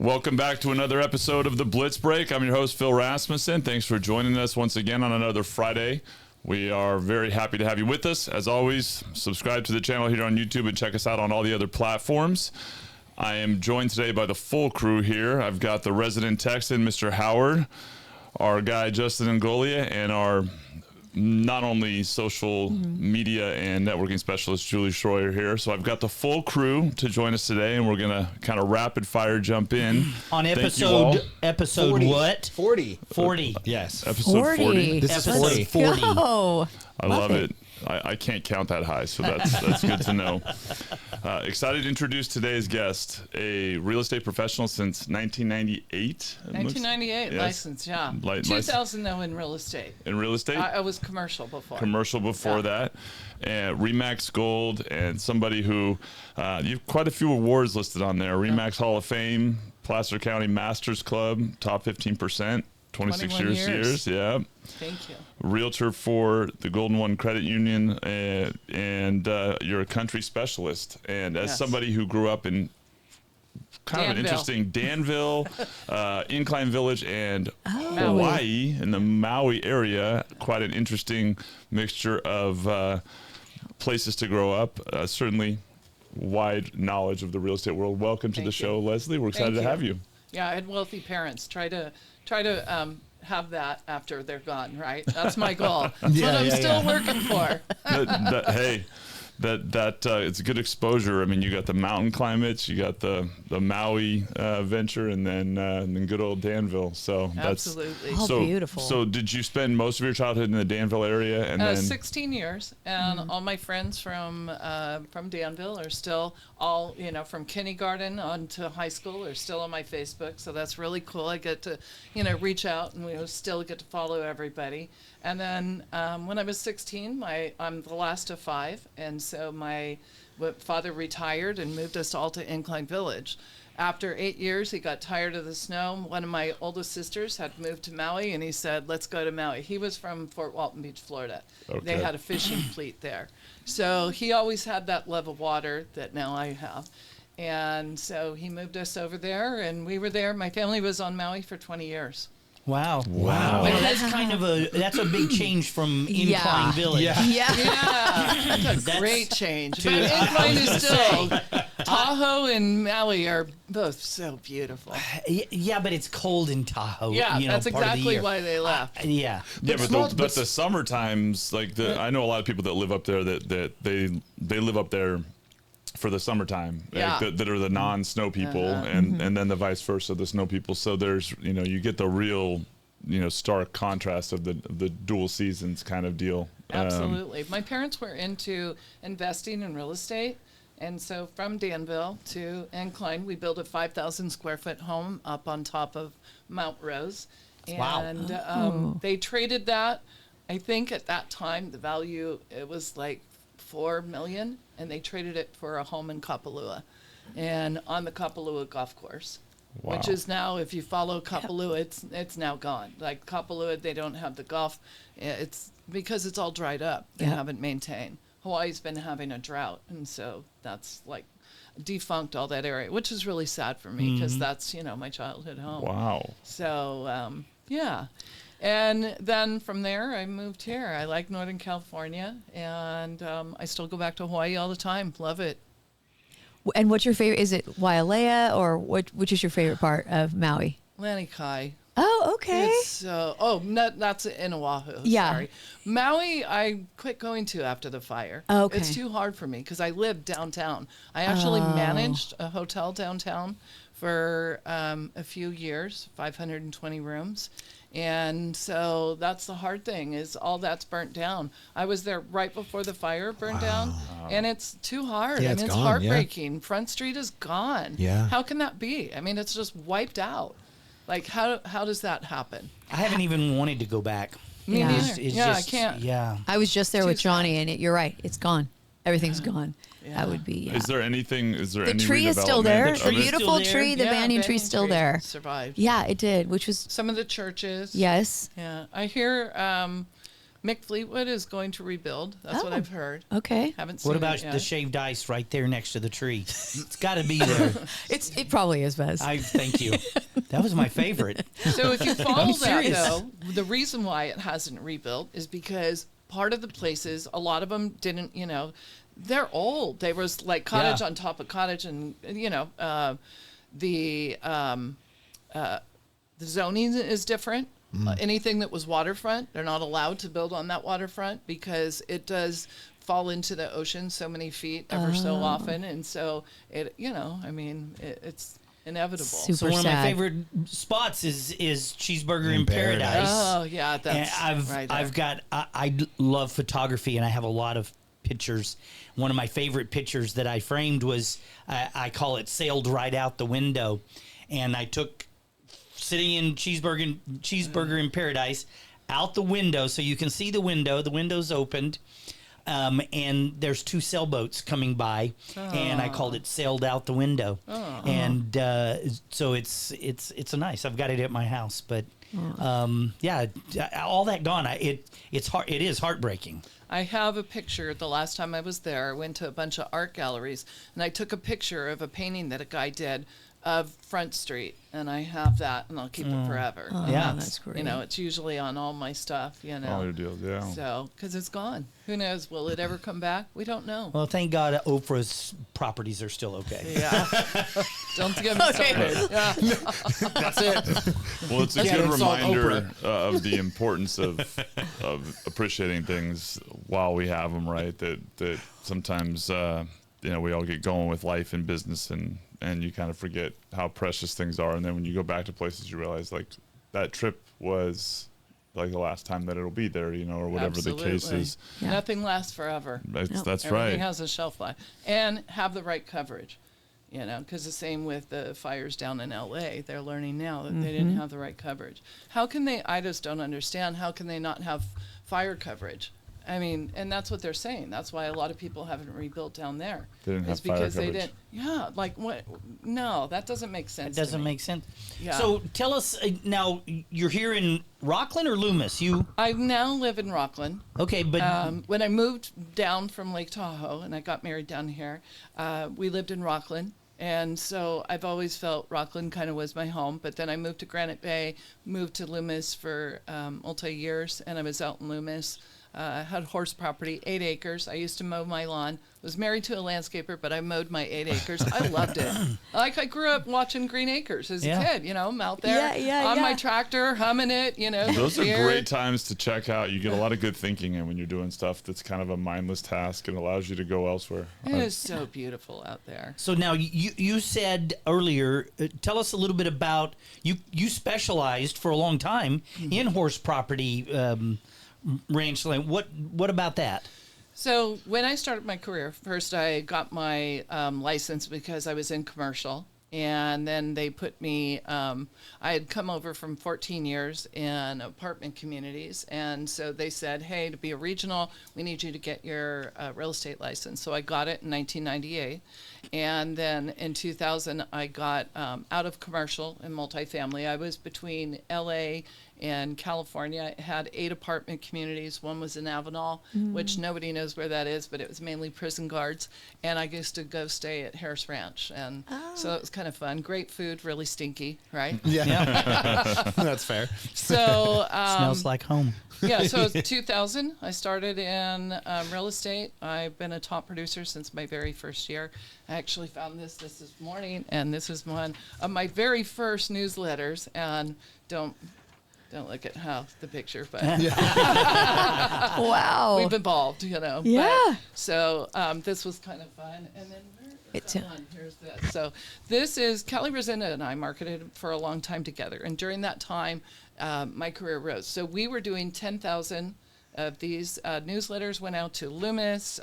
Welcome back to another episode of the Blitz Break. I'm your host, Phil Rasmussen. Thanks for joining us once again on another Friday. We are very happy to have you with us. As always, subscribe to the channel here on YouTube and check us out on all the other platforms. I am joined today by the full crew here. I've got the resident Texan, Mr. Howard, our guy, Justin Ingolia, and our not only social media and networking specialist, Julie Shroyer here. So I've got the full crew to join us today, and we're going to kind of rapid fire jump in. On episode 40. what? 40. 40. Yes. Episode 40. This is 40. 40. Oh, I love it. I can't count that high, so that's good to know. Excited to introduce today's guest, a real estate professional since 1998. 1998 Yes. license, yeah. 2000 though in real estate. In real estate? I was commercial before. Commercial before Yeah. that. And Remax Gold, and somebody who, you have quite a few awards listed on there. Remax Hall of Fame, Placer County Masters Club, top 15%. 26 years, yeah. Thank you. Realtor for the Golden One Credit Union, and you're a country specialist. And as Yes. somebody who grew up in kind of an interesting Danville, Incline Village, and Hawaii, in the Maui area, quite an interesting mixture of places to grow up. Certainly wide knowledge of the real estate world. Welcome to the show, Leslie. We're excited to have you. Yeah, I had wealthy parents. Try to have that after they're gone, right? That's my goal. That's what I'm still working for. It's a good exposure. I mean, you got the mountain climates, you got the Maui venture, and then good old Danville. So Absolutely. Oh, beautiful. So did you spend most of your childhood in the Danville area? And then 16 years, and all my friends from Danville are still all, from kindergarten on to high school are still on my Facebook. So that's really cool. I get to, reach out, and we still get to follow everybody. And then when I was 16, I'm the last of 5, and so my father retired and moved us all to Incline Village. After 8 years, he got tired of the snow. One of my oldest sisters had moved to Maui, and he said, let's go to Maui. He was from Fort Walton Beach, Florida. Okay. They had a fishing fleet there. So he always had that love of water that now I have. And so he moved us over there, and we were there. My family was on Maui for 20 years. Wow. Wow. Well, that's a big change from Incline Village. Yeah. Yeah, that's a great change. But Incline is still, Tahoe and Maui are both so beautiful. Yeah, but it's cold in Tahoe. Yeah, that's part of the exactly year. why they left. Yeah. but the summer times, I know a lot of people that live up there that they live up there for the summertime, that are the non-snow people, and then the vice versa, the snow people. So there's, you get the real, stark contrast of the dual seasons kind of deal. Absolutely. My parents were into investing in real estate. And so from Danville to Incline, we built a 5,000 square foot home up on top of Mount Rose. And they traded that. I think at that time, the value, it was like $4 million, and they traded it for a home in Kapalua, and on the Kapalua golf course, which is now, if you follow Kapalua, it's now gone. Like Kapalua, they don't have the golf. It's because it's all dried up. They haven't maintained. Hawaii's been having a drought, and so that's like defunct all that area, which is really sad for me because that's my childhood home. Wow. So yeah. And then from there, I moved here. I like Northern California, and I still go back to Hawaii all the time. Love it. And what's your favorite? Is it Wailea, or which is your favorite part of Maui? Lanikai. Oh, okay. It's that's in Oahu. Yeah. Sorry. Maui, I quit going to after the fire. Okay. It's too hard for me because I live downtown. I actually managed a hotel downtown for a few years, 520 rooms. And so that's the hard thing, is all that's burnt down. I was there right before the fire burned down, and it's too hard. Yeah, I mean, it's gone, heartbreaking. Front Street is gone. Yeah. How can that be? I mean, it's just wiped out. Like, how does that happen? I haven't even wanted to go back. Me Yeah. neither. It's Yeah, just, I can't. Yeah. I was just there Too with Johnny, and you're right. It's gone. Everything's gone. Yeah. That would be. Is there the any tree is still there. redevelopment The of it? beautiful Still tree, the Yeah, banyan tree's still tree there. Survived. Yeah, it did, which was Some of the churches. yes. Yeah. I hear Mick Fleetwood is going to rebuild. That's what Oh. I've heard. Okay. Haven't seen What it about yet. the shaved ice right there next to the tree? It's got to be there. It probably is, Bez. I thank you. That was my favorite. So if you follow I'm that, serious. though, the reason why it hasn't rebuilt is because part of the places, a lot of them didn't, they're old. They was like cottage Yeah. on top of cottage, and the zoning is different. Anything that was waterfront, they're not allowed to build on that waterfront because it does fall into the ocean so many feet ever so often, and so it's inevitable. Super So one of my sad. favorite spots is Cheeseburger in Paradise. Oh yeah, And that's right there. I've got I love photography, and I have a lot of pictures. One of my favorite pictures that I framed was I call it sailed right out the window, and I took sitting in Cheeseburger in Paradise out the window, so you can see the window. The window's opened. And there's two sailboats coming by, and I called it "Sailed Out the Window," and so it's a nice. I've got it at my house, but yeah, all that gone. It is heartbreaking. I have a picture. The last time I was there, I went to a bunch of art galleries, and I took a picture of a painting that a guy did of Front Street, and I have that, and I'll keep it forever. Oh, And Yeah. that's great. it's usually on all my stuff, All your deals, yeah. So, because it's gone. Who knows? Will it ever come back? We don't know. Well, thank God Oprah's properties are still okay. Yeah. Don't get me started. Yeah. That's it. Well, it's a Yeah, good it's all reminder of the importance of appreciating things while we have them, right? That sometimes we all get going with life and business, and you kind of forget how precious things are. And then when you go back to places, you realize like that trip was like the last time that it'll be there, or whatever the case Absolutely. is. Yeah. Nothing lasts forever. That's Everything right. has a shelf life, and have the right coverage. Because the same with the fires down in LA, they're learning now that they didn't have the right coverage. How can they? I just don't understand. How can they not have fire coverage? I mean, and that's what they're saying. That's why a lot of people haven't rebuilt down there. They didn't It's have fire because they coverage. didn't. Yeah, like what? No, that doesn't make sense. It doesn't to me. make sense. Yeah. So tell us now. You're here in Rockland or Loomis? You I now live in Rockland. okay? But When I moved down from Lake Tahoe and I got married down here, we lived in Rockland. And so I've always felt Rockland kind of was my home. But then I moved to Granite Bay, moved to Loomis for multi-years, and I was out in Loomis. Had horse property, 8 acres. I used to mow my lawn. Was married to a landscaper, but I mowed my 8 acres. I loved it. I grew up watching Green Acres as Yeah. a kid. I'm out there Yeah, on my yeah. tractor, humming it. Those are beer. great times to check out. You get a lot of good thinking in when you're doing stuff that's kind of a mindless task and allows you to go elsewhere. It is so beautiful out there. so now you said earlier. Tell us a little bit about you specialized for a long time in horse property. Ranch land. What about that? So when I started my career, first I got my license because I was in commercial. And then they put me, I had come over from 14 years in apartment communities. And so they said, hey, to be a regional, we need you to get your real estate license. So I got it in 1998. And then in 2000, I got out of commercial and multifamily. I was between LA and California. I had 8 apartment communities. One was in Avenal, which nobody knows where that is, but it was mainly prison guards. And I used to go stay at Harris Ranch. And so it was kind of fun. Great food, really stinky, right? Yeah. That's fair. So Smells like home. yeah, so it was 2000. I started in real estate. I've been a top producer since my very first year. I actually found this morning, and this is one of my very first newsletters. And don't look at the picture, but Wow. we've evolved, Yeah. But, so this was kind of fun. And then It's that one? Here's this. So this is Kelly Rosenda and I marketed for a long time together. And during that time, my career rose. So we were doing 10,000 of these newsletters, went out to Loomis,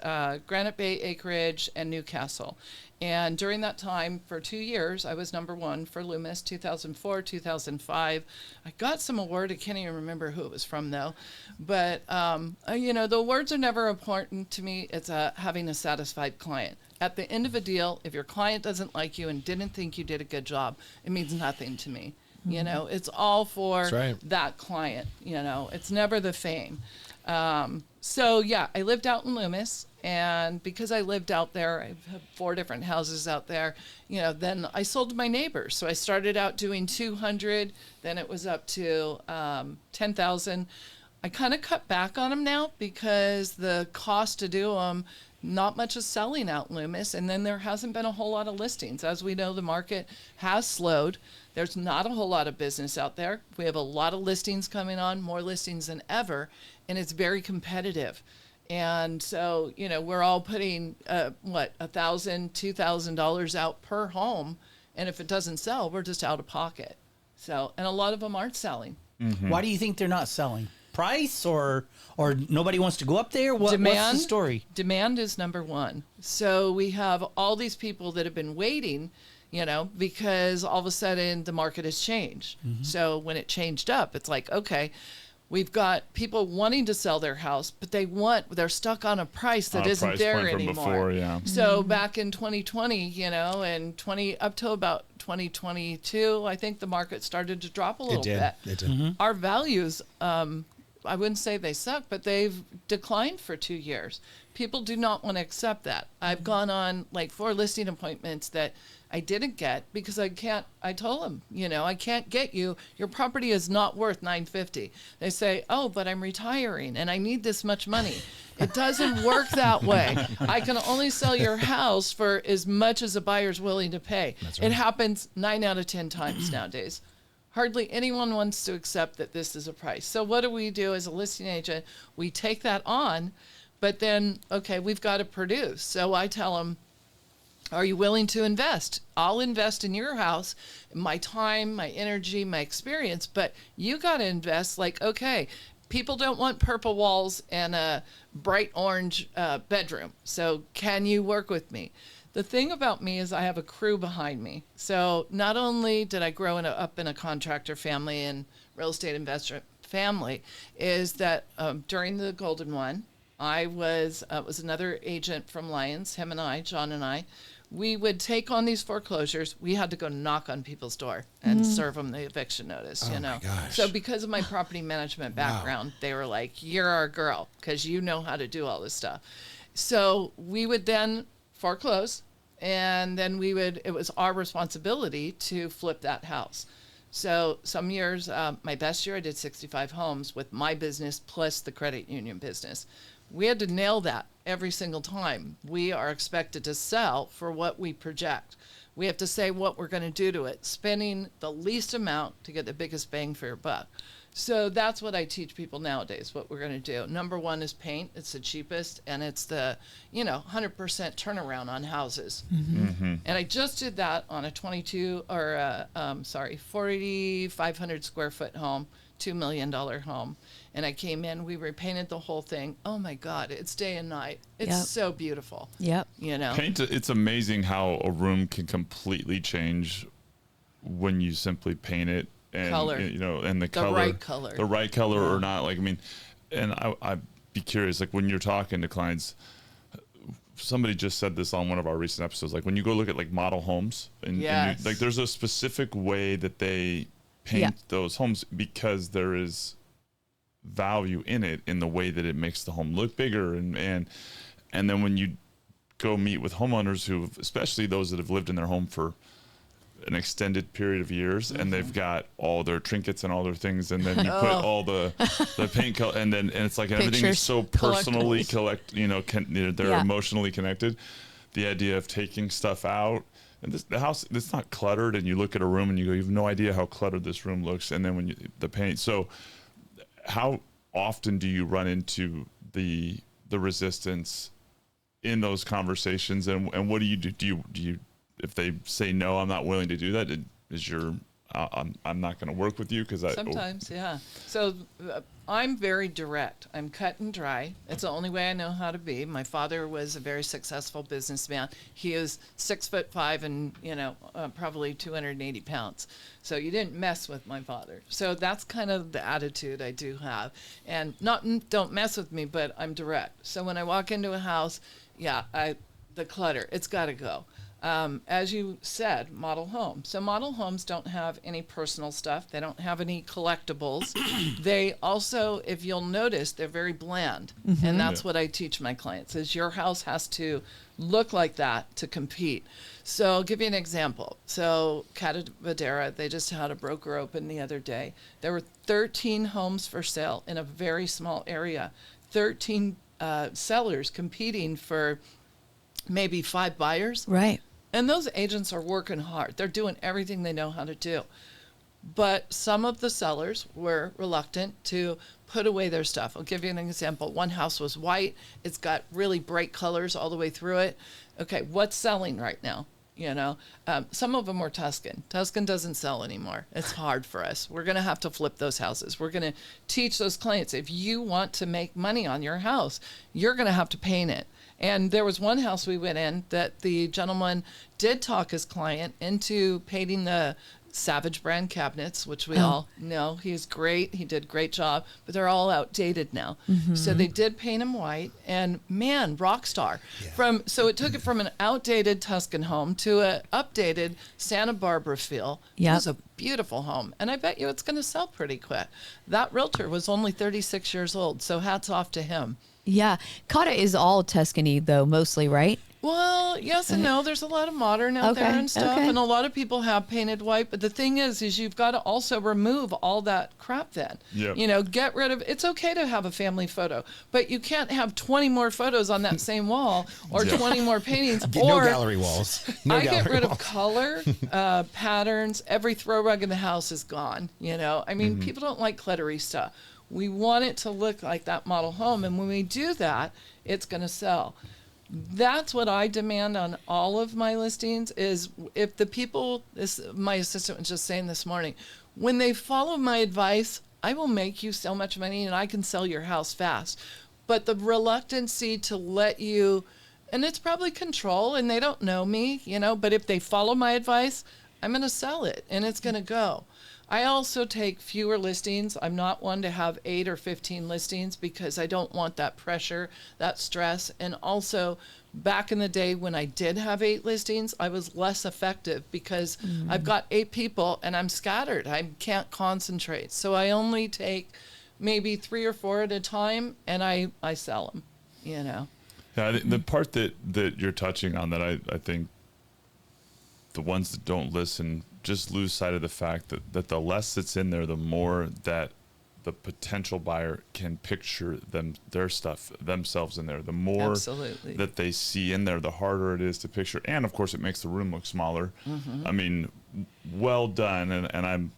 Granite Bay Acreage, and Newcastle. And during that time, for 2 years, I was #1 for Loomis, 2004, 2005. I got some award. I can't even remember who it was from, though. But, the awards are never important to me. It's having a satisfied client. At the end of a deal, if your client doesn't like you and didn't think you did a good job, it means nothing to me. It's all for That's right. that client. It's never the fame. So yeah, I lived out in Loomis, and because I lived out there, I have 4 different houses out there. Then I sold to my neighbors. So I started out doing 200, then it was up to 10,000. I kind of cut back on them now because the cost to do them, not much is selling out in Loomis, and then there hasn't been a whole lot of listings. As we know, the market has slowed. There's not a whole lot of business out there. We have a lot of listings coming on, more listings than ever, and it's very competitive. And so, we're all putting, $1,000, $2,000 out per home, and if it doesn't sell, we're just out of pocket. So, and a lot of them aren't selling. Mm-hmm. Why do you think they're not selling? Price or nobody wants to go up there? What's the story? Demand is number one. So we have all these people that have been waiting, because all of a sudden the market has changed. Mm-hmm. So when it changed up, it's like, okay, we've got people wanting to sell their house, but they're stuck on a price that isn't there anymore. Before, yeah. So back in 2020, and up till about 2022, I think the market started to drop a little bit. It did. Mm-hmm. Our values, I wouldn't say they suck, but they've declined for 2 years. People do not want to accept that. I've gone on like 4 listing appointments that I didn't get because I told them, I can't get you. Your property is not worth $950. They say, oh, but I'm retiring and I need this much money. It doesn't work that way. I can only sell your house for as much as a buyer's willing to pay. That's right. It happens 9 out of 10 times nowadays. Hardly anyone wants to accept that this is a price. So what do we do as a listing agent? We take that on, but then, okay, we've got to produce. So I tell them, are you willing to invest? I'll invest in your house, my time, my energy, my experience, but you got to invest like, okay, people don't want purple walls and a bright orange bedroom. So can you work with me? The thing about me is I have a crew behind me. So not only did I grow up in a contractor family and real estate investor family, is that during the Golden One, I was another agent from Lyons, him and I, John and I, we would take on these foreclosures. We had to go knock on people's door and serve them the eviction notice, Oh my gosh. So because of my property management background, They were like, you're our girl because you know how to do all this stuff. So we would then foreclose, and then it was our responsibility to flip that house. So some years, my best year, I did 65 homes with my business plus the credit union business. We had to nail that every single time. We are expected to sell for what we project. We have to say what we're going to do to it, spending the least amount to get the biggest bang for your buck. So that's what I teach people nowadays, what we're going to do. Number one is paint. It's the cheapest, and it's the, 100% turnaround on houses. Mm-hmm. Mm-hmm. And I just did that on a 4,500 square foot home, $2 million home. And I came in, we repainted the whole thing. Oh my God, it's day and night. It's so beautiful. Yep. Paint, it's amazing how a room can completely change when you simply paint it. And, color. And the color. Right color. The right color or not. And I'd be curious, like when you're talking to clients, somebody just said this on one of our recent episodes, like when you go look at like model homes and there's a specific way that they paint those homes because there is value in it, in the way that it makes the home look bigger. And then when you go meet with homeowners who, especially those that have lived in their home for an extended period of years, and they've got all their trinkets and all their things, and then you put all the paint color, and it's like everything is so personally they're emotionally connected. The idea of taking stuff out, and the house, it's not cluttered, and you look at a room and you go, you have no idea how cluttered this room looks, and then the paint. So how often do you run into the resistance in those conversations, and what do you do? Do you if they say no, I'm not willing to do that, I'm not going to work with you sometimes, yeah. So I'm very direct. I'm cut and dry. It's the only way I know how to be. My father was a very successful businessman. He is 6'5" and probably 280 pounds. So you didn't mess with my father. So that's kind of the attitude I do have, and not don't mess with me, but I'm direct. So when I walk into a house, the clutter, it's got to go. as you said, model home. So model homes don't have any personal stuff. They don't have any collectibles. They also, if you'll notice, they're very bland. And that's what I teach my clients is your house has to look like that to compete. So I'll give you an example. So Catadera, they just had a broker open the other day. There were 13 homes for sale in a very small area. 13 sellers competing for maybe 5 buyers. Right. And those agents are working hard. They're doing everything they know how to do. But some of the sellers were reluctant to put away their stuff. I'll give you an example. One house was white. It's got really bright colors all the way through it. Okay, what's selling right now? You know, some of them were Tuscan. Tuscan doesn't sell anymore. It's hard for us. We're going to have to flip those houses. We're going to teach those clients, if you want to make money on your house, you're going to have to paint it. And there was one house we went in that the gentleman did talk his client into painting the Savage brand cabinets, which we all know. He's great. He did a great job, but they're all outdated now. So they did paint them white, and man, rock star. So it took it from an outdated Tuscan home to a updated Santa Barbara feel. It was a beautiful home, and I bet you it's going to sell pretty quick. That realtor was only 36 years old, so hats off to him. Yeah. Kata is all Tuscany, though, mostly, right? Well, yes and no. There's a lot of modern out there and stuff, and a lot of people have painted white. But the thing is you've got to also remove all that crap then. Yep. You know, get rid of, it's okay to have a family photo, but you can't have 20 more photos on that same wall or 20 more paintings. No gallery walls. I get rid of color, patterns. Every throw rug in the house is gone. You know, I mean, people don't like cluttery stuff. We want it to look like that model home. And when we do that, it's going to sell. That's what I demand on all of my listings is if the people, my assistant was just saying this morning, when they follow my advice, I will make you so much money and I can sell your house fast. But the reluctancy to let you, and it's probably control and they don't know me, you know, but if they follow my advice, I'm going to sell it and it's going to go. I also take fewer listings. I'm not one to have 8 or 15 listings because I don't want that pressure, that stress. And also, back in the day when I did have 8 listings, I was less effective because I've got 8 people and I'm scattered. I can't concentrate. So I only take maybe 3 or 4 at a time and I sell them, you know. Yeah, the part that you're touching on that I think the ones that don't listen just lose sight of the fact that the less that's in there, the more that the potential buyer can picture their stuff themselves in there. The more that they see in there, the harder it is to picture. And of course, it makes the room look smaller. I mean, well done. And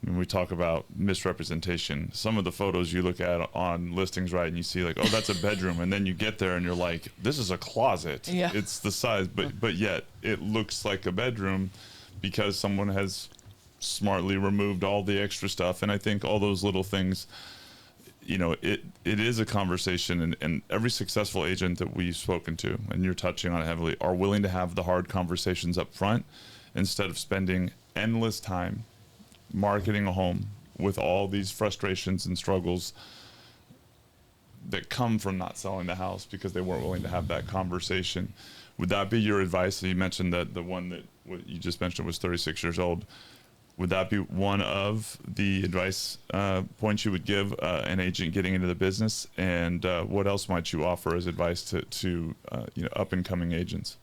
when we talk about misrepresentation, some of the photos you look at on listings, right, and you see like, oh, that's a bedroom, and then you get there and you're like, this is a closet. Yeah. It's the size, but yet it looks like a bedroom because someone has smartly removed all the extra stuff. And I think all those little things, you know, it is a conversation, and every successful agent that we've spoken to, and you're touching on it heavily, are willing to have the hard conversations up front instead of spending endless time marketing a home with all these frustrations and struggles that come from not selling the house because they weren't willing to have that conversation. Would that be your advice? You mentioned that the one that what you just mentioned was 36 years old. Would that be one of the advice points you would give an agent getting into the business? And what else might you offer as advice to up and coming agents?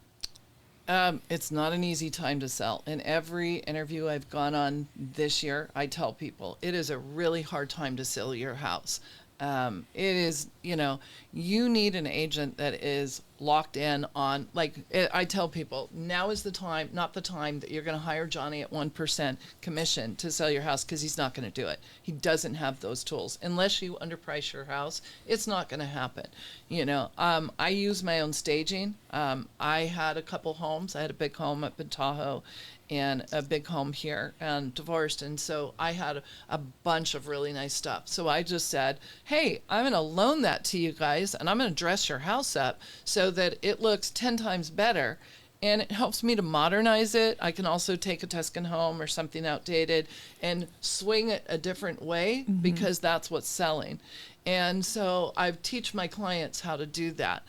It's not an easy time to sell. In every interview I've gone on this year, I tell people it is a really hard time to sell your house. It is, you need an agent that is locked in on, I tell people, now is the time, not the time that you're going to hire Johnny at 1% commission to sell your house, because he's not going to do it. He doesn't have those tools. Unless you underprice your house, it's not going to happen. I use my own staging. I had a couple homes. I had a big home up in Tahoe and a big home here, and divorced. And so I had a bunch of really nice stuff. So I just said, hey, I'm going to loan that to you guys, and I'm going to dress your house up so that it looks 10 times better. And it helps me to modernize it. I can also take a Tuscan home or something outdated and swing it a different way, because that's what's selling. And so I teach my clients how to do that.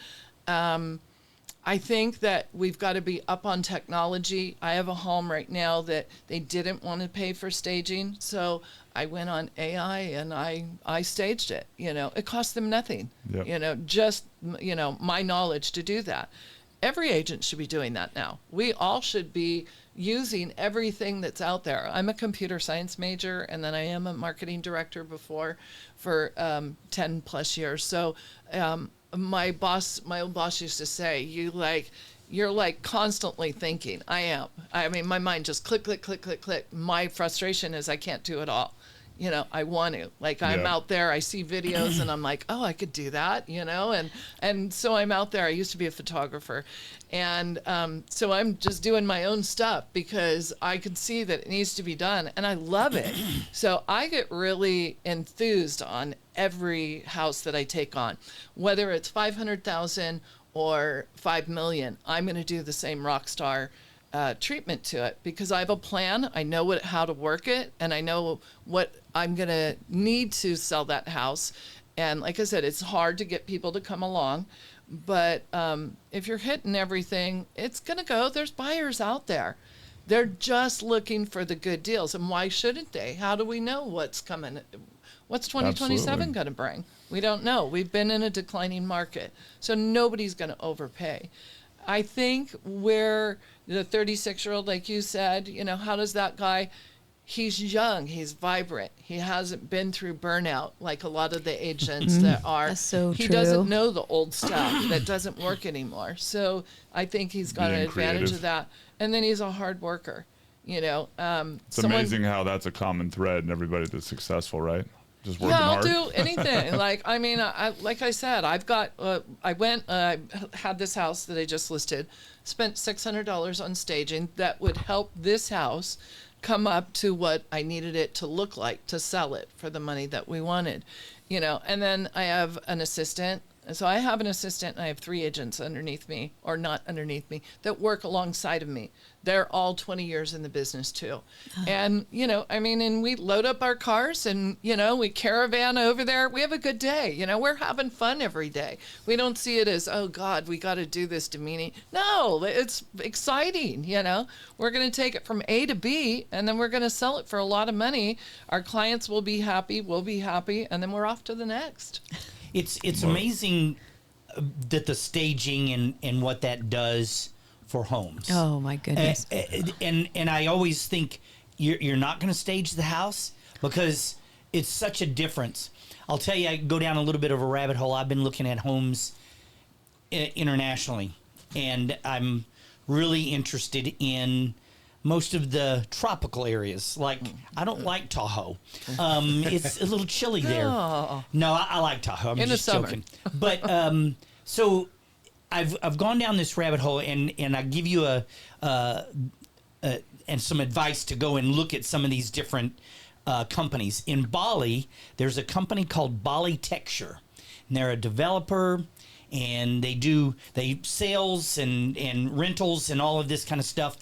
I think that we've got to be up on technology. I have a home right now that they didn't want to pay for staging, so I went on AI and I staged it. It cost them nothing. Yep. Just my knowledge to do that. Every agent should be doing that now. We all should be using everything that's out there. I'm a computer science major, and then I am a marketing director before for 10 plus years. So my old boss used to say, you're like constantly thinking. I am. I mean, my mind just click, click, click, click, click. My frustration is I can't do it all. I want to. I'm out there, I see videos and I'm like, oh, I could do that, and so I'm out there. I used to be a photographer. And so I'm just doing my own stuff because I could see that it needs to be done and I love it. So I get really enthused on every house that I take on, whether it's 500,000 or 5 million. I'm going to do the same rock star treatment to it because I have a plan. I know how to work it, and I know what I'm going to need to sell that house. And like I said, it's hard to get people to come along, but if you're hitting everything, it's going to go. There's buyers out there. They're just looking for the good deals. And why shouldn't they? How do we know what's coming? What's 2027 going to bring? We don't know. We've been in a declining market, so nobody's going to overpay. I think where the 36-year-old, like you said, how does that guy, he's young, he's vibrant, he hasn't been through burnout like a lot of the agents that are. That's so he true. doesn't know the old stuff that doesn't work anymore. So I think he's got Being an advantage creative. of that. And then he's a hard worker, It's amazing how that's a common thread in everybody that's successful, right? Just working I'll hard. do anything. like I said, I've got. I had this house that I just listed, spent $600 on staging that would help this house come up to what I needed it to look like to sell it for the money that we wanted, And then I have an assistant. So I have an assistant and I have 3 agents underneath me, or not underneath me, that work alongside of me. They're all 20 years in the business too. And, and we load up our cars and, we caravan over there. We have a good day. We're having fun every day. We don't see it as, oh God, we got to do this demeaning. No, it's exciting. We're going to take it from A to B and then we're going to sell it for a lot of money. Our clients will be happy. We'll be happy. And then we're off to the next. It's amazing that the staging and what that does for homes. Oh my goodness. And I always think you're not going to stage the house because it's such a difference. I'll tell you, I go down a little bit of a rabbit hole. I've been looking at homes internationally, and I'm really interested in most of the tropical areas. Like, I don't like Tahoe. It's a little chilly there. Oh. No, I like Tahoe. I'm In the just summer. joking. But so I've gone down this rabbit hole, and I give you and some advice to go and look at some of these different companies. In Bali, there's a company called Bali Texture, and they're a developer, and they sales and rentals and all of this kind of stuff.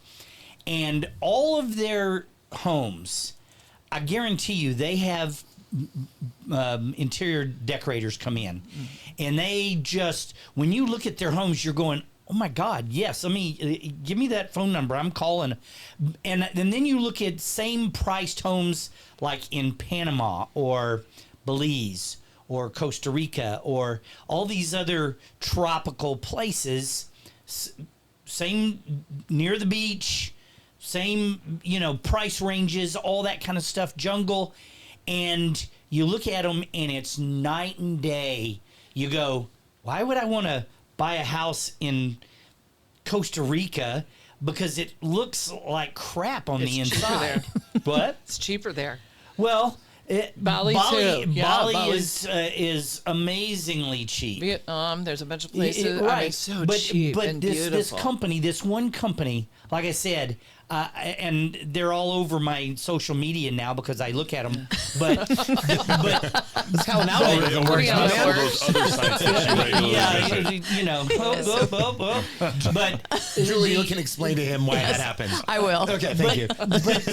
And all of their homes, I guarantee you, they have interior decorators come in. And they just, when you look at their homes, you're going, oh my God, yes, give me that phone number. I'm calling. And then you look at same priced homes like in Panama or Belize or Costa Rica or all these other tropical places, same near the beach, same, price ranges, all that kind of stuff, jungle. And you look at them and it's night and day. You go, why would I want to buy a house in Costa Rica? Because it looks like crap on the inside. What? It's cheaper there. Well, Bali too. Yeah, Bali Bali. is amazingly cheap. Vietnam, there's a bunch of places. Right. I mean, so cheap and beautiful. This one company, like I said, and they're all over my social media now because I look at them. But That's how an algorithm works, Yeah, my it man. works. Those other sites that you regularly visit. But Julie, you can explain to him why that happens. I will. Okay, thank you. But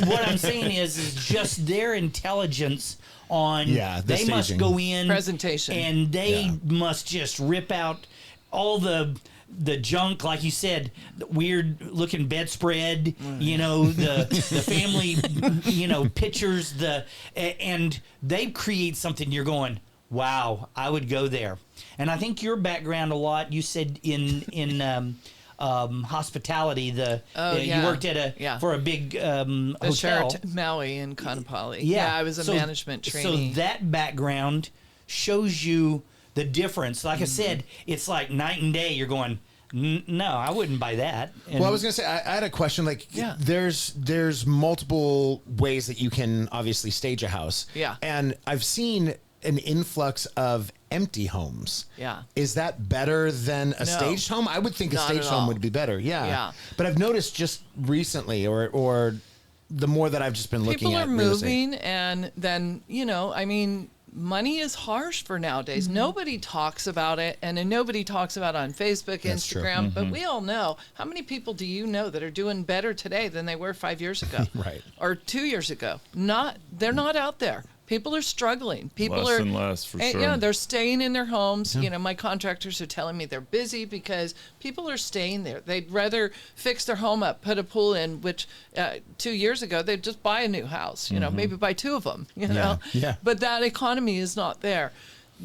what I'm saying is just their intelligence on Yeah, the they must staging. go in Presentation. and they Yeah. must just rip out all the the junk, like you said, the weird looking bedspread, you know, the family, you know, pictures, and they create something you're going, wow, I would go there. And I think your background a lot, you said in hospitality, you worked at for a big hotel. Sheraton Maui in Kaanapali. I was a management trainee. So that background shows you the difference. Like I said, it's like night and day. You're going, no, I wouldn't buy that. And well, I was going to say, I had a question. Like, there's multiple ways that you can obviously stage a house. Yeah. And I've seen an influx of empty homes. Yeah. Is that better than a staged home? I would think a staged home would be better. Yeah. Yeah. But I've noticed just recently, or the more that I've just been looking at people are moving, and then, you know, I mean, money is harsh for nowadays. Nobody talks about it, and then nobody talks about it on Facebook, That's Instagram. But we all know, how many people do you know that are doing better today than they were 5 years ago, Right. or 2 years ago? They're not out there. People are struggling. People less are and less, for sure. Yeah, they're staying in their homes. You know, my contractors are telling me they're busy because people are staying there. They'd rather fix their home up, put a pool in, which 2 years ago they'd just buy a new house. You know, maybe buy two of them. You know, but that economy is not there.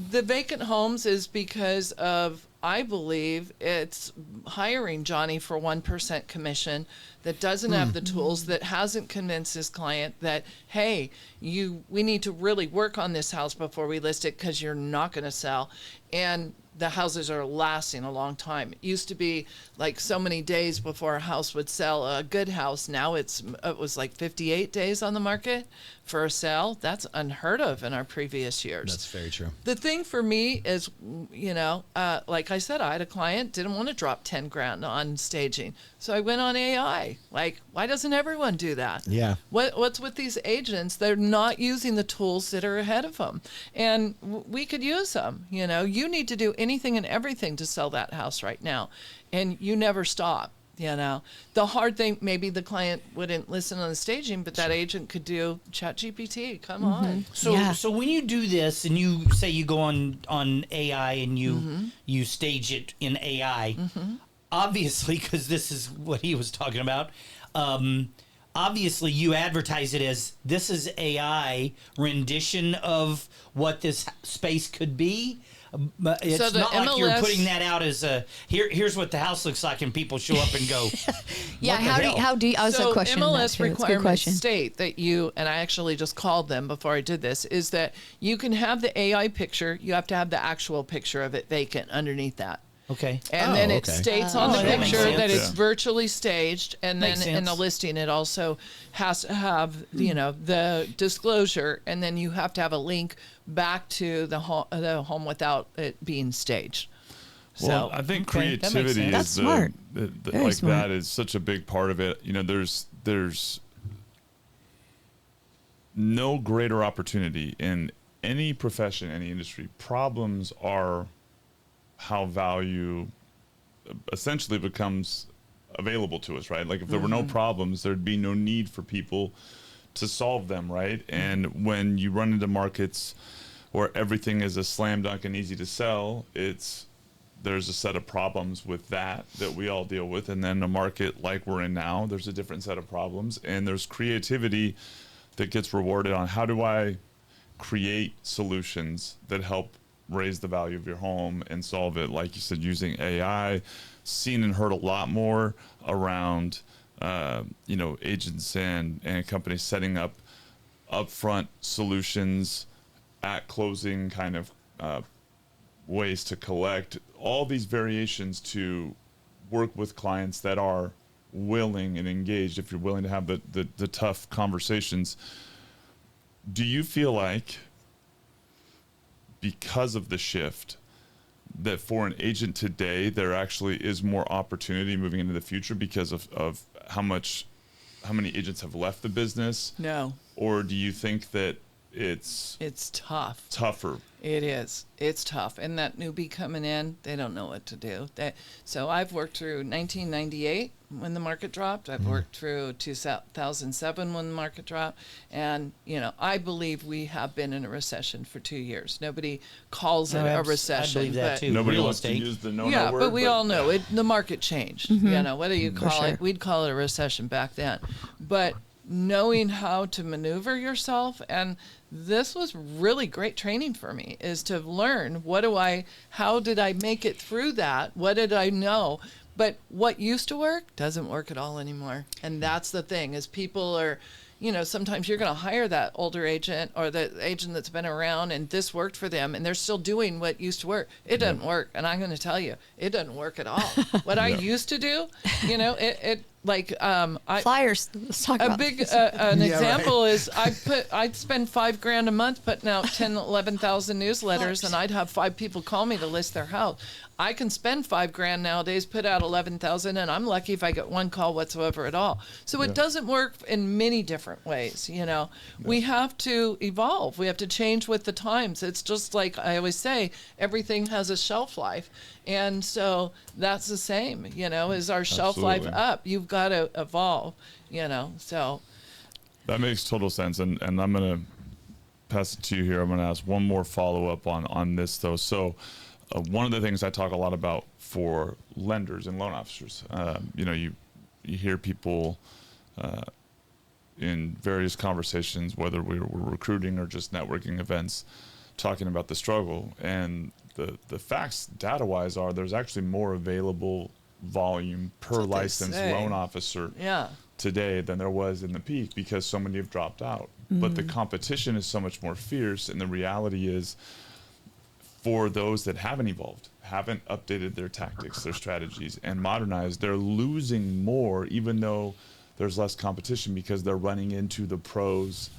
The vacant homes is because of, I believe, it's hiring Johnny for 1% commission that doesn't have the tools, that hasn't convinced his client that, hey, we need to really work on this house before we list it, because you're not going to sell. And the houses are lasting a long time. It used to be like so many days before a house would sell, a good house. Now it was like 58 days on the market for a sale. That's unheard of in our previous years. That's very true. The thing for me is, you know, like I said, I had a client, didn't want to drop 10 grand on staging. So I went on AI. Like, why doesn't everyone do that? Yeah. What's with these agents? They're not using the tools that are ahead of them. And we could use them. You know, you need to do anything and everything to sell that house right now. And you never stop. You know, the hard thing, maybe the client wouldn't listen on the staging, but that agent could do ChatGPT. Come on. So when you do this, and you say you go on AI and you stage it in AI, obviously, because this is what he was talking about. Obviously, you advertise it as, this is AI rendition of what this space could be. But it's So the not like you're MLS putting that out as a here's what the house looks like, and people show up and go, Yeah, what the how hell? do you, I was So a question. on that MLS too. It's a good requirements question. state that you, and I actually just called them before I did this, is that you can have the AI picture, you have to have the actual picture of it vacant underneath that. Okay. And then it okay. states on the that makes picture sense. that it's Yeah. virtually staged, and then Makes in the sense. listing it also has to have, you know, the disclosure, and then you have to have a link back to the home without it being staged. Well, So I think okay, that makes creativity sense. That's is smart. Very like smart. that is such a big part of it. You know, there's no greater opportunity in any profession, any industry. Problems are how value essentially becomes available to us, right? Like if there were no problems, there'd be no need for people to solve them, right? And when you run into markets where everything is a slam dunk and easy to sell, there's a set of problems with that we all deal with. And then a market like we're in now, there's a different set of problems, and there's creativity that gets rewarded on how do I create solutions that help raise the value of your home and solve it, like you said, using AI. Seen and heard a lot more around you know, agents and companies setting up upfront solutions at closing, kind of ways to collect, all these variations to work with clients that are willing and engaged, if you're willing to have the tough conversations. Do you feel like, because of the shift, that for an agent today, there actually is more opportunity moving into the future because of how many agents have left the business? No. Or do you think that It's tough. tougher. It is. It's tough. And that newbie coming in, they don't know what to do. So I've worked through 1998 when the market dropped. I've worked through 2007 when the market dropped. And, I believe we have been in a recession for 2 years. Nobody calls it a recession. I believe that too. Nobody Real wants to estate. use the no-no Yeah, word. but we all know the market changed. Whether you call sure. it, we'd call it a recession back then. But knowing how to maneuver yourself, and this was really great training for me, is to learn how did I make it through that? What did I know? But what used to work doesn't work at all anymore. And that's the thing, is people are, sometimes you're going to hire that older agent or the agent that's been around and this worked for them and they're still doing what used to work. It doesn't work. And I'm going to tell you, it doesn't work at all. What I used to do, Flyers. Let's talk about an Yeah, example is I'd spend $5,000 a month putting out 10, 11,000 newsletters, and I'd have 5 people call me to list their house. I can spend $5,000 nowadays, put out 11,000, and I'm lucky if I get one call whatsoever at all. So it doesn't work in many different ways. We have to evolve. We have to change with the times. It's just like I always say, everything has a shelf life. And so that's the same, is our shelf life Absolutely. up? You've got to evolve, so. That makes total sense. And I'm going to pass it to you here. I'm going to ask one more follow-up on this, though. So one of the things I talk a lot about for lenders and loan officers, you hear people in various conversations, whether we're recruiting or just networking events, talking about the struggle. And the facts data-wise are there's actually more available volume per what they licensed say. loan officer Yeah. today than there was in the peak because so many have dropped out. But the competition is so much more fierce, and the reality is for those that haven't evolved, haven't updated their tactics, their strategies, and modernized, they're losing more even though there's less competition because they're running into the pros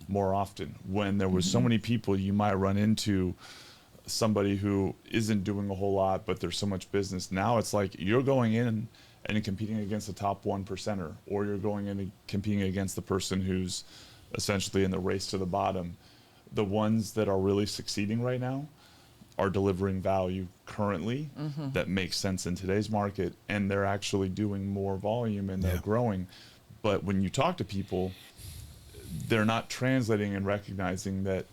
more often. When there was so many people, you might run into somebody who isn't doing a whole lot, but there's so much business. Now it's like you're going in and competing against the top 1%er, or you're going in and competing against the person who's essentially in the race to the bottom. The ones that are really succeeding right now are delivering value currently that makes sense in today's market, and they're actually doing more volume and they're growing. But when you talk to people, they're not translating and recognizing that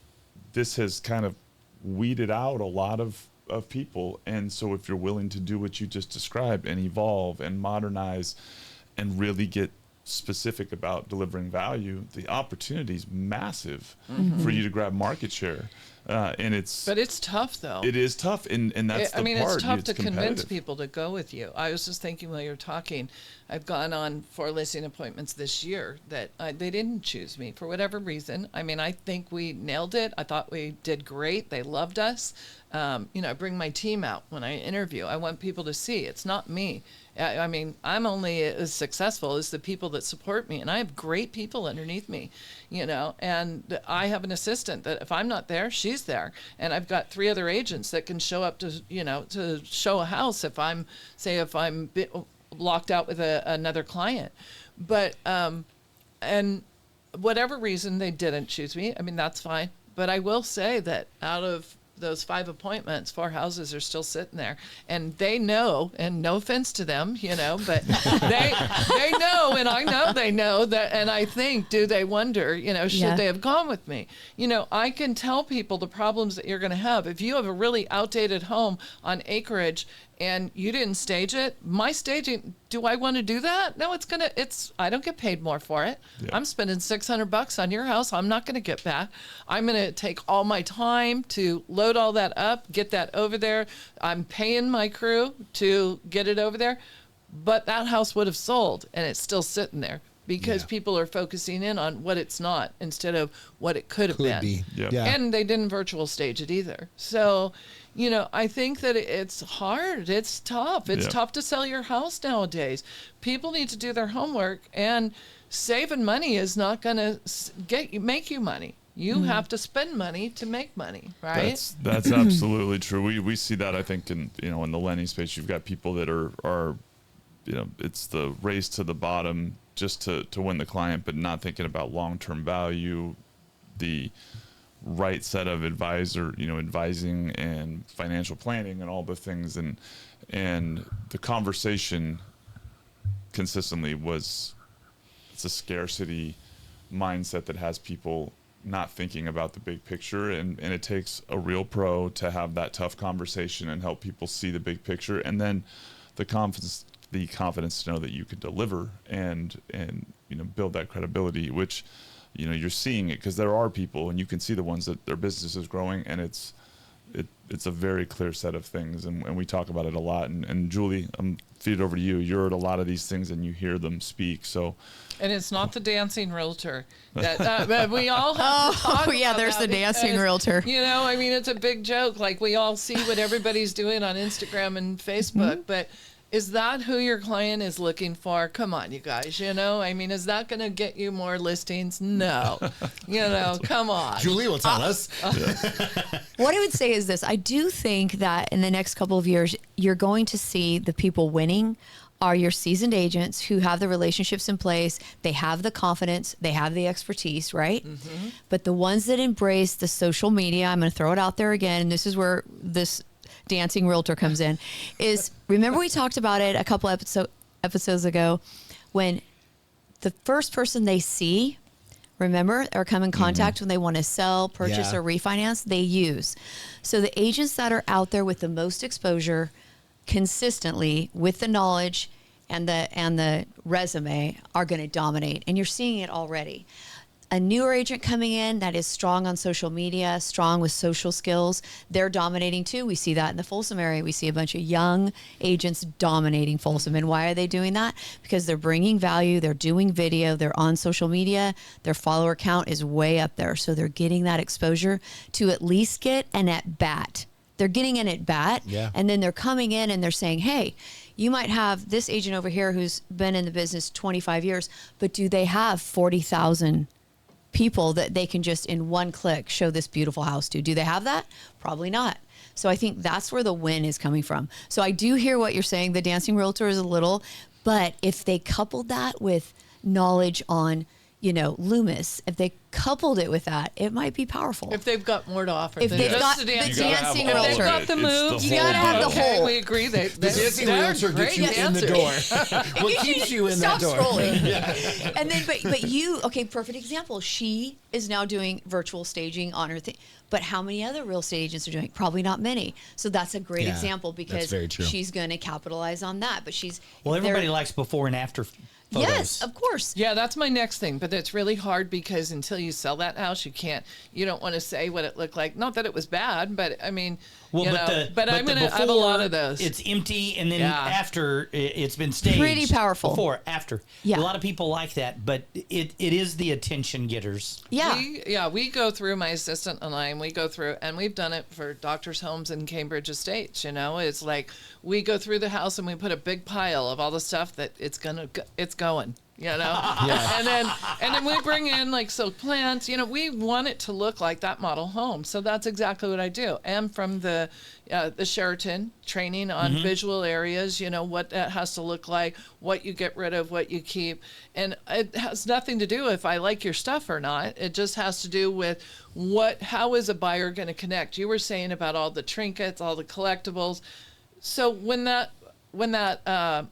this has kind of weeded out a lot of people. And so if you're willing to do what you just described and evolve and modernize and really get specific about delivering value, the opportunity is massive for you to grab market share. But it's tough, though. It is tough, and that's the part. It's tough to convince competitive. people to go with you. I was just thinking while you're talking, I've gone on 4 listing appointments this year that they didn't choose me for whatever reason. I mean, I think we nailed it. I thought we did great. They loved us. I bring my team out when I interview. I want people to see it's not me. I mean, I'm only as successful as the people that support me, and I have great people underneath me, and I have an assistant that if I'm not there, she's there. And I've got 3 other agents that can show up to show a house if I'm locked out with another client. But, and whatever reason they didn't choose me, I mean, that's fine. But I will say that out of those 5 appointments, 4 houses are still sitting there, and they know, and no offense to them, but they know, and I know they know that, and I think, do they wonder, should they have gone with me? I can tell people the problems that you're going to have. If you have a really outdated home on acreage and you didn't stage it, my staging, do I want to do that? No, I don't get paid more for it. Yeah. I'm spending $600 on your house. I'm not going to get back. I'm going to take all my time to load all that up, get that over there. I'm paying my crew to get it over there, but that house would have sold and it's still sitting there because people are focusing in on what it's not instead of what it could have been. Yeah. And they didn't virtual stage it either. So, I think that it's hard. It's tough. It's tough to sell your house nowadays. People need to do their homework, and saving money is not going to make you money. You have to spend money to make money, right? That's absolutely true. We see that, I think, in in the lending space. You've got people that are it's the race to the bottom just to win the client, but not thinking about long-term value, the right set of advising and financial planning and all the things, and the conversation consistently it's a scarcity mindset that has people not thinking about the big picture, and it takes a real pro to have that tough conversation and help people see the big picture, and then the confidence to know that you can deliver and build that credibility, which you're seeing it because there are people, and you can see the ones that their business is growing, and it's a very clear set of things, and we talk about it a lot. And Julie, I'm feed it over to you. You're at a lot of these things, and you hear them speak. So, and it's not the dancing realtor that we all have to talk about there's the dancing because, realtor. It's a big joke. Like, we all see what everybody's doing on Instagram and Facebook, but is that who your client is looking for? Come on, you guys. Is that going to get you more listings? No. Come on. Julie will tell us. What I would say is this. I do think that in the next couple of years, you're going to see the people winning are your seasoned agents who have the relationships in place. They have the confidence. They have the expertise, right? Mm-hmm. But the ones that embrace the social media, I'm going to throw it out there again, and this is where this dancing realtor comes in, is remember we talked about it a couple episodes ago when the first person they see, remember, or come in contact when they want to sell, purchase, or refinance, they use. So the agents that are out there with the most exposure consistently with the knowledge and the resume are going to dominate. And you're seeing it already. A newer agent coming in that is strong on social media, strong with social skills, they're dominating too. We see that in the Folsom area. We see a bunch of young agents dominating Folsom. And why are they doing that? Because they're bringing value, they're doing video, they're on social media, their follower count is way up there. So they're getting that exposure to at least get an at-bat. They're getting an at-bat, and then they're coming in and they're saying, hey, you might have this agent over here who's been in the business 25 years, but do they have 40,000 people that they can just in one click show this beautiful house to? Do they have that? Probably not. So I think that's where the win is coming from. So I do hear what you're saying. The dancing realtor is a little, but if they coupled that with knowledge on, Loomis, if they coupled it with that, it might be powerful. If they've got more to offer. If they've got the dancing realtor. If they've got the moves, you gotta have the whole. We agree. The dancing realtor gets you in the door. What keeps you in that door? Stop scrolling. And then, but you, perfect example. She is now doing virtual staging on her thing. But how many other real estate agents are doing? Probably not many. So that's a great example because she's going to capitalize on that. But everybody likes before and after photos. Yes, of course. Yeah, that's my next thing. But it's really hard because until you sell that house, you don't want to say what it looked like. Not that it was bad, but I mean, but I'm going to have a lot of those. It's empty, and then after it's been staged. Pretty powerful. Before, after. Yeah. A lot of people like that, but it is the attention getters. Yeah. We go through, my assistant and I, and we go through, and we've done it for doctors' homes in Cambridge Estates. It's like we go through the house and we put a big pile of all the stuff that it's going. And then we bring in like silk plants. We want it to look like that model home. So that's exactly what I do. And from the Sheraton training on visual areas, what that has to look like, what you get rid of, what you keep. And it has nothing to do if I like your stuff or not. It just has to do with how is a buyer going to connect? You were saying about all the trinkets, all the collectibles. So when that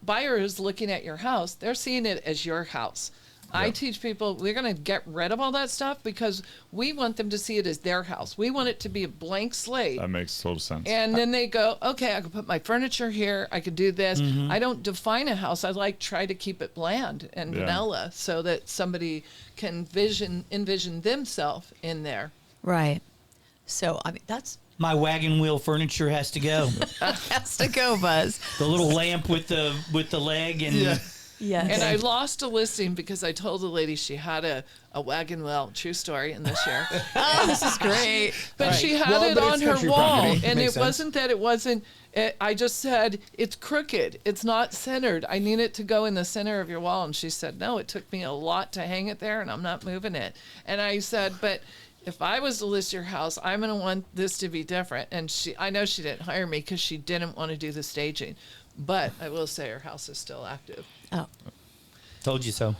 buyer is looking at your house, they're seeing it as your house. Yep. I teach people we're going to get rid of all that stuff because we want them to see it as their house. We want it to be a blank slate. That makes total sense. And then they go, okay, I can put my furniture here. I can do this. I don't define a house. I try to keep it bland and vanilla so that somebody can envision themselves in there. Right. So, that's... My wagon wheel furniture has to go. Has to go, Buzz. The little lamp with the leg and Yes. And I lost a listing because I told the lady she had a wagon wheel, true story, in this year. Oh, this is great. But she had it on her wall, and it wasn't that it wasn't. I just said, it's crooked. It's not centered. I need it to go in the center of your wall. And she said, no, it took me a lot to hang it there, and I'm not moving it. And I said, but if I was to list your house, I'm going to want this to be different. And I know she didn't hire me because she didn't want to do the staging. But I will say her house is still active. Oh. Told you so.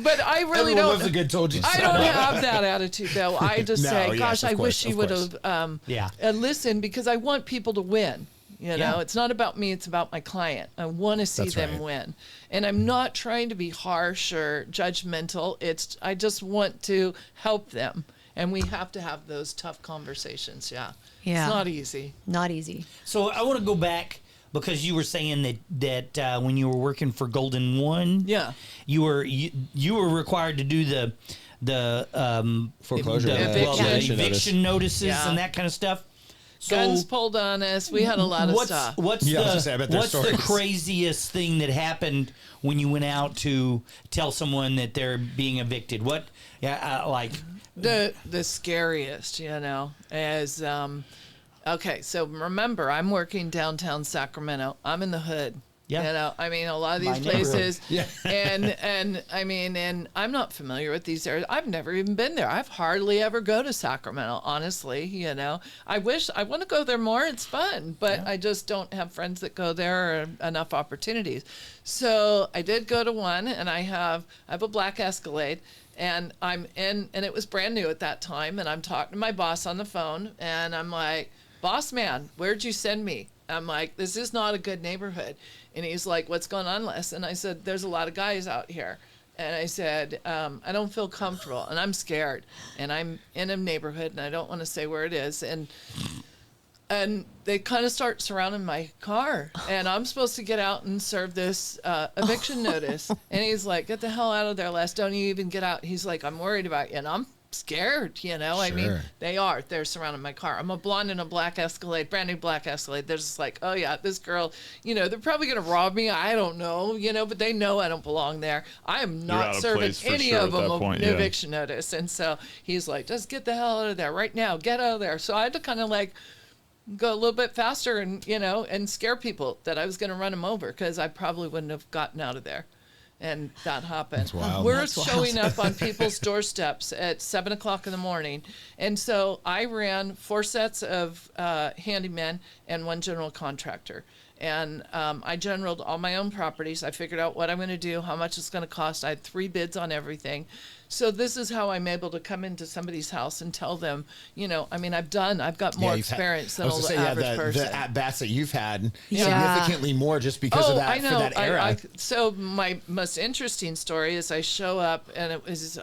But I really Everyone don't. loves a good told you so. I don't have that attitude though. I just No, say, yes, gosh, of I course, wish she of would course. have listened, because I want people to win. You know, it's not about me, it's about my client. I want to see That's them right. win. And I'm not trying to be harsh or judgmental. I just want to help them. And we have to have those tough conversations. Yeah. Yeah. It's not easy. Not easy. So I want to go back because you were saying that when you were working for Golden One, Yeah. you were required to do the Foreclosure. eviction notices Yeah. and that kind of stuff. So Guns pulled on us. We had a lot of stuff. What's Yeah, I was gonna say, I bet there's what's the stories. craziest thing that happened when you went out to tell someone that they're being evicted? What, like, The scariest, is okay. So remember, I'm working downtown Sacramento. I'm in the hood. Yeah. I mean, a lot of My these neighborhood. places. Yeah. and I mean, and I'm not familiar with these areas. I've never even been there. I've hardly ever go to Sacramento, honestly. I want to go there more. It's fun, but I just don't have friends that go there or enough opportunities. So I did go to one, and I have a black Escalade. And I'm in, and it was brand new at that time. And I'm talking to my boss on the phone, and I'm like, "Boss man, where'd you send me?" I'm like, "This is not a good neighborhood." And he's like, "What's going on, Les?" And I said, "There's a lot of guys out here." And I said, "I don't feel comfortable, and I'm scared, and I'm in a neighborhood, and I don't want to say where it is." And they kind of start surrounding my car, and I'm supposed to get out and serve this eviction notice. And he's like, "Get the hell out of there, Les. Don't you even get out." He's like, "I'm worried about you." And I'm scared, I mean, Sure. they're surrounding my car. I'm a blonde in a black Escalade, brand new black Escalade. They're just like, "Oh yeah, this girl, they're probably going to rob me. I don't know, but they know I don't belong there. I am out not of serving place for any sure of at them that an point, yeah. eviction notice." And so he's like, "Just get the hell out of there right now. Get out of there." So I had to kind of like go a little bit faster and, and scare people that I was going to run them over, because I probably wouldn't have gotten out of there. And that happened. That's wild. We're That's wild. showing up on people's doorsteps at 7:00 in the morning. And so I ran 4 sets of handymen and 1 general contractor. And I generaled all my own properties. I figured out what I'm going to do, how much it's going to cost. I had 3 bids on everything. So this is how I'm able to come into somebody's house and tell them, I've got more experience than the average person. The at-bats that you've had Yeah. significantly more just because of that, I know. for that era. So my most interesting story is I show up, and it was,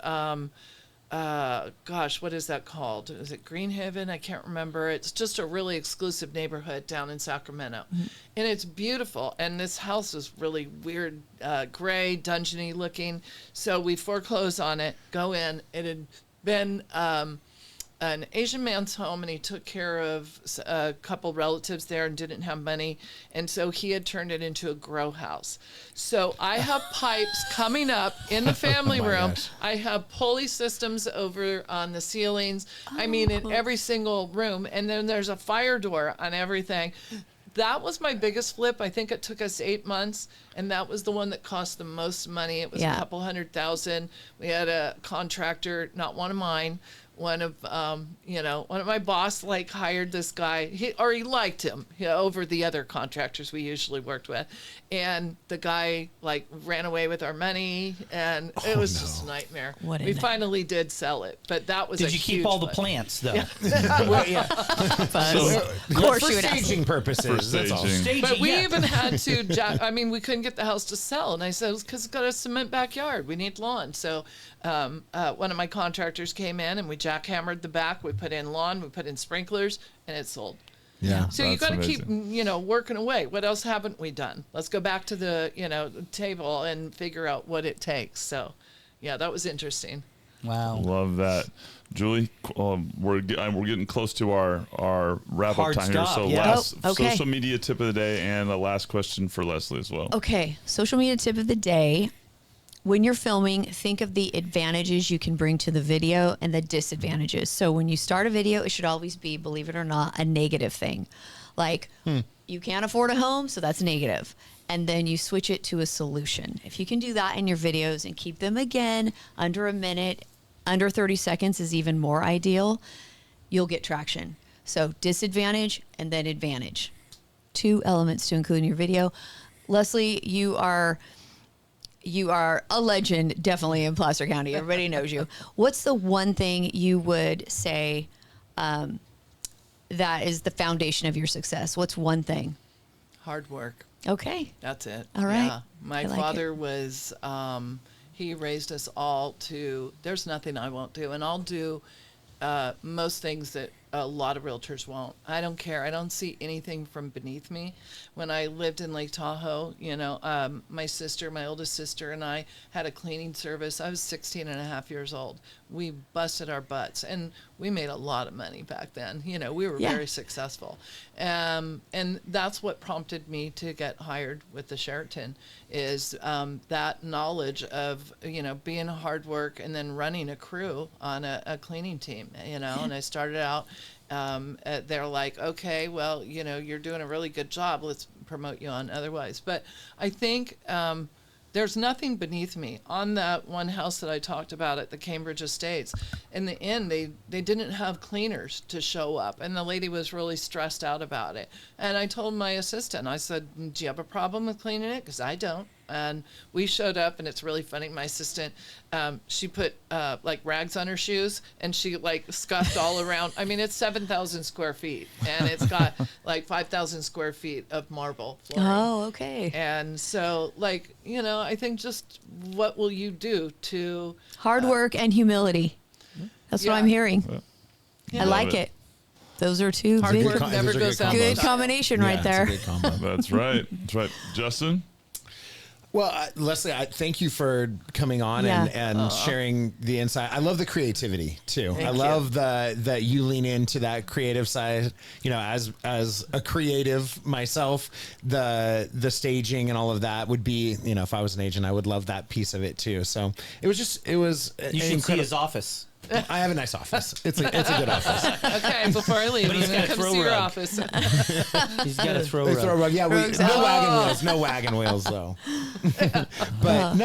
what is that called? Is it Greenhaven? I can't remember. It's just a really exclusive neighborhood down in Sacramento. And it's beautiful. And this house is really weird, gray, dungeony looking. So we foreclose on it, go in. It had been an Asian man's home, and he took care of a couple relatives there and didn't have money. And so he had turned it into a grow house. So I have pipes coming up in the family Oh my room. gosh. I have pulley systems over on the ceilings. I mean, in every single room. And then there's a fire door on everything. That was my biggest flip. I think it took us 8 months, and that was the one that cost the most money. It was Yeah. a couple $100,000. We had a contractor, not one of mine. One of my boss hired this guy, he liked him over the other contractors we usually worked with, and the guy ran away with our money, and it was just a nightmare. What a we night- finally did sell it, but that was did you keep all the plants though? Of course for you would ask. staging purposes. That's all. staging. Staging, But we yeah. even had to, we couldn't get the house to sell. And I said, it's because it's got a cement backyard. We need lawn. So one of my contractors came in, and we jackhammered the back. We put in lawn, we put in sprinklers, and it sold. Yeah. So you That's got to keep, amazing. working away. What else haven't we done? Let's go back to the, table and figure out what it takes. So, yeah, that was interesting. Wow. Love that. Julie, we're getting close to our wrap-up Hard time stop, here. So yeah. last Oh, okay. social media tip of the day, and the last question for Leslie as well. Okay, social media tip of the day. When you're filming, think of the advantages you can bring to the video and the disadvantages. So when you start a video, it should always be, believe it or not, a negative thing. You can't afford a home, so that's negative. And then you switch it to a solution. If you can do that in your videos and keep them, again, under a minute, under 30 seconds is even more ideal, you'll get traction. So disadvantage and then advantage. 2 elements to include in your video. Leslie, you are you are a legend, definitely in Placer County. Everybody knows you. What's the one thing you would say that is the foundation of your success? What's one thing? Hard work. Okay. That's it. All right. Yeah. My I like father was, he raised us all to, there's nothing I won't do. And I'll do most things that a lot of realtors won't. I don't care. I don't see anything from beneath me. When I lived in Lake Tahoe, you know, my oldest sister and I had a cleaning service. I was 16 and a half years old. We busted our butts and we made a lot of money back then. You know, we were very successful. And that's what prompted me to get hired with the Sheraton is that knowledge of, you know, being hard work and then running a crew on a cleaning team, you know, and I started out, they're like, okay, well, you know, you're doing a really good job. Let's promote you on otherwise. But I think there's nothing beneath me. On that one house that I talked about at the Cambridge Estates, in the end, they didn't have cleaners to show up, and the lady was really stressed out about it. And I told my assistant, I said, do you have a problem with cleaning it? Because I don't. And we showed up, and it's really funny. My assistant, she put like rags on her shoes, and she like scuffed all around. I mean, it's 7,000 square feet, and it's got like 5,000 square feet of marble flooring. Oh, okay. And so, like, you know, I think just what will you do to Hard work and humility. That's what I'm hearing. I like it. Those are two hard good, work never goes out. good combination right there. It's a good combo. That's right. That's right. Justin? Well, Leslie, I thank you for coming on and sharing the insight. I love the creativity too. I love that you lean into that creative side. You know, as a creative myself, the staging and all of that would be, you know, if I was an agent, I would love that piece of it too. So it was. You should see his office. I have a nice office. It's a good office. Okay, before I leave, But he's I'm got going a to come throw see your rug. office. He's got a throw They rug. throw a rug. Yeah, no wagon wheels though. But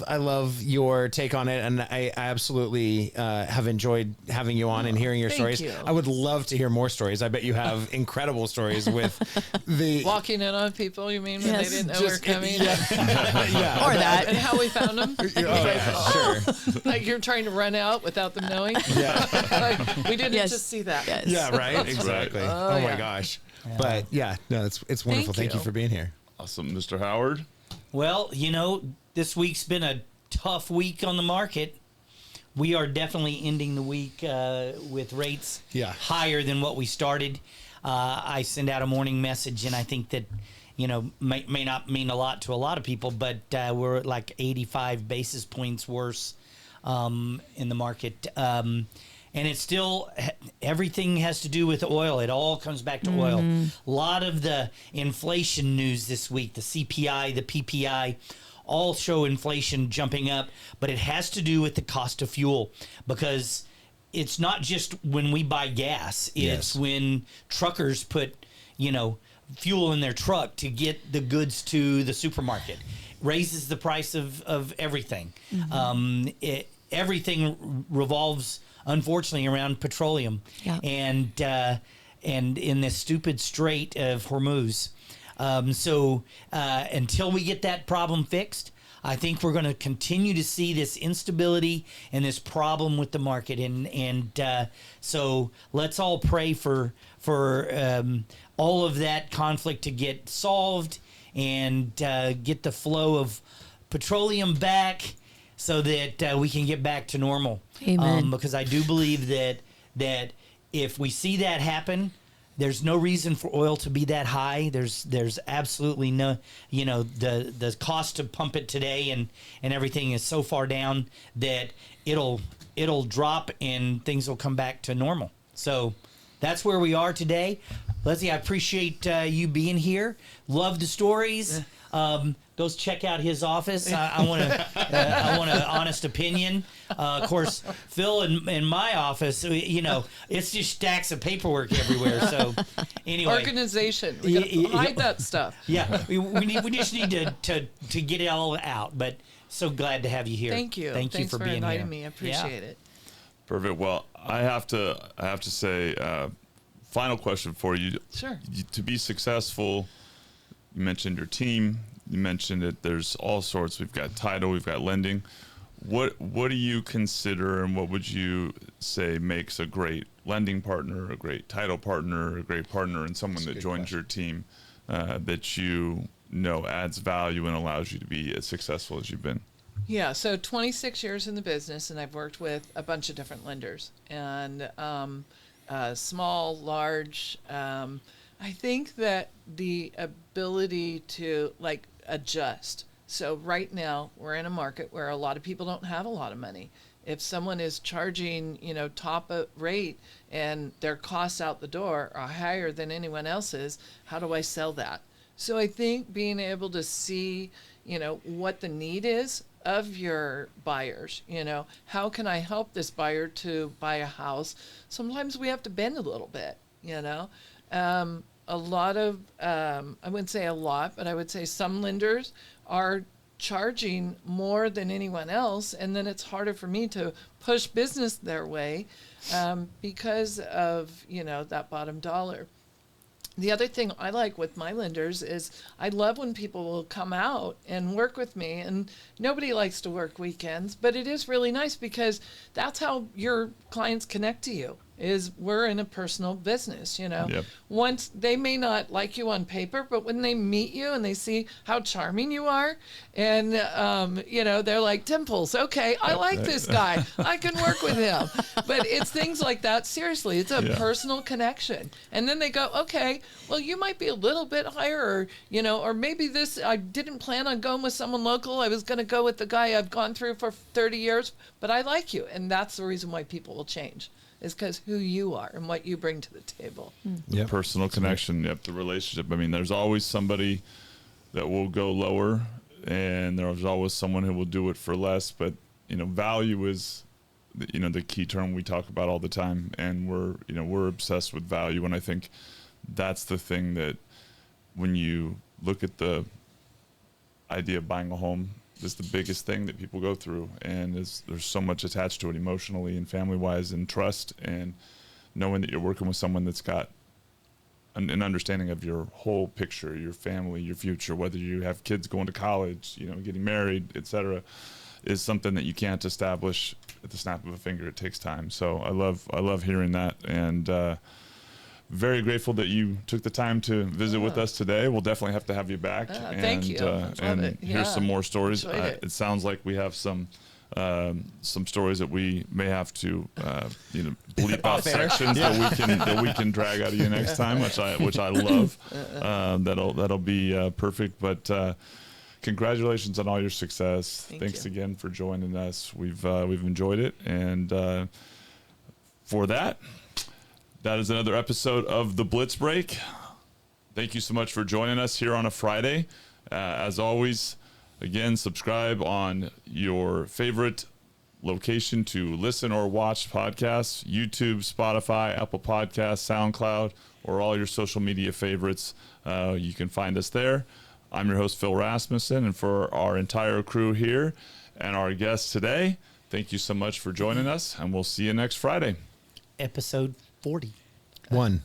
I love your take on it, and I absolutely have enjoyed having you on and hearing your Thank stories. you. I would love to hear more stories. I bet you have incredible stories with the Walking in on people, you mean, when Yes. they didn't know we were coming? yeah, Or that. And how we found them? sure. Like you're trying to run out without them knowing? Yeah, Like, we didn't Yes. just see that. Yes. yeah, right, exactly. Oh, my yeah. gosh. But yeah, no, it's wonderful. Thank you you. for being here. Awesome. Mr. Howard? Well, you know, this week's been a tough week on the market. We are definitely ending the week with rates higher than what we started. I send out a morning message, and I think that, you know, may not mean a lot to a lot of people, but we're at like 85 basis points worse in the market. And it's still, everything has to do with oil. It all comes back to oil. A lot of the inflation news this week, the CPI, the PPI, all show inflation jumping up, but it has to do with the cost of fuel, because it's not just when we buy gas. It's when truckers put, you know, fuel in their truck to get the goods to the supermarket. Raises the price of everything. Everything revolves, unfortunately, around petroleum, and in this stupid Strait of Hormuz. So until we get that problem fixed, I think we're going to continue to see this instability and this problem with the market. And so let's all pray for all of that conflict to get solved and get the flow of petroleum back, so that we can get back to normal. Amen. Because I do believe that if we see that happen, there's no reason for oil to be that high. There's absolutely no, you know, the cost to pump it today and everything is so far down that it'll drop and things will come back to normal. So that's where we are today. Leslie, I appreciate you being here. Love the stories. Go check out his office. I want an honest opinion. Of course, Phil in my office, you know, it's just stacks of paperwork everywhere. So anyway, Organization. We gotta hide that stuff. Yeah, we just need to get it all out. But so glad to have you here. Thank you. Thanks you for being being inviting here. me. I appreciate it. Perfect. Well, I have to say, final question for you. Sure. To be successful, you mentioned your team. you mentioned it. There's all sorts. We've got title, we've got lending. What do you consider, and what would you say makes a great lending partner, a great title partner, a great partner, and someone that joins your team that you know adds value and allows you to be as successful as you've been? Yeah, so 26 years in the business, and I've worked with a bunch of different lenders, and small, large. I think that the ability to adjust. So right now we're in a market where a lot of people don't have a lot of money. If someone is charging, top rate and their costs out the door are higher than anyone else's, how do I sell that? So I think being able to see, what the need is of your buyers, how can I help this buyer to buy a house? Sometimes we have to bend a little bit, a lot of, I wouldn't say a lot, but I would say some lenders are charging more than anyone else, and then it's harder for me to push business their way because of that bottom dollar. The other thing I like with my lenders is I love when people will come out and work with me, and nobody likes to work weekends, but it is really nice because that's how your clients connect to you. Is we're in a personal business, Yep. Once they may not like you on paper, but when they meet you and they see how charming you are, and they're like, Dimples, okay, I like this guy, I can work with him. But it's things like that. Seriously, it's a personal connection, and then they go, okay, well, you might be a little bit higher, or maybe this. I didn't plan on going with someone local. I was going to go with the guy I've gone through for 30 years, but I like you, and that's the reason why people will change. Is because who you are and what you bring to the table. Yep. Personal connection. Yep. The relationship. I mean, there's always somebody that will go lower, and there's always someone who will do it for less. But value is, the key term we talk about all the time, and we're obsessed with value. And I think that's the thing that when you look at the idea of buying a home, is the biggest thing that people go through, and there's so much attached to it emotionally and family-wise, and trust, and knowing that you're working with someone that's got an understanding of your whole picture, your family, your future, whether you have kids going to college, getting married, etc., is something that you can't establish at the snap of a finger. It takes time. So I love hearing that, and very grateful that you took the time to visit with us today. We'll definitely have to have you back. Thank you. And hear some more stories. It sounds like we have some stories that we may have to bleep out sections that we can drag out of you next time, which I love. That'll be perfect. But congratulations on all your success. Thanks again for joining us. We've enjoyed it, and for that is another episode of the Blitz Break. Thank you so much for joining us here on a Friday. As always, again, subscribe on your favorite location to listen or watch podcasts: YouTube, Spotify, Apple Podcasts, SoundCloud, or all your social media favorites. You can find us there. I'm your host, Phil Rasmussen, and for our entire crew here and our guests today, thank you so much for joining us, and we'll see you next Friday. Episode 40. 1.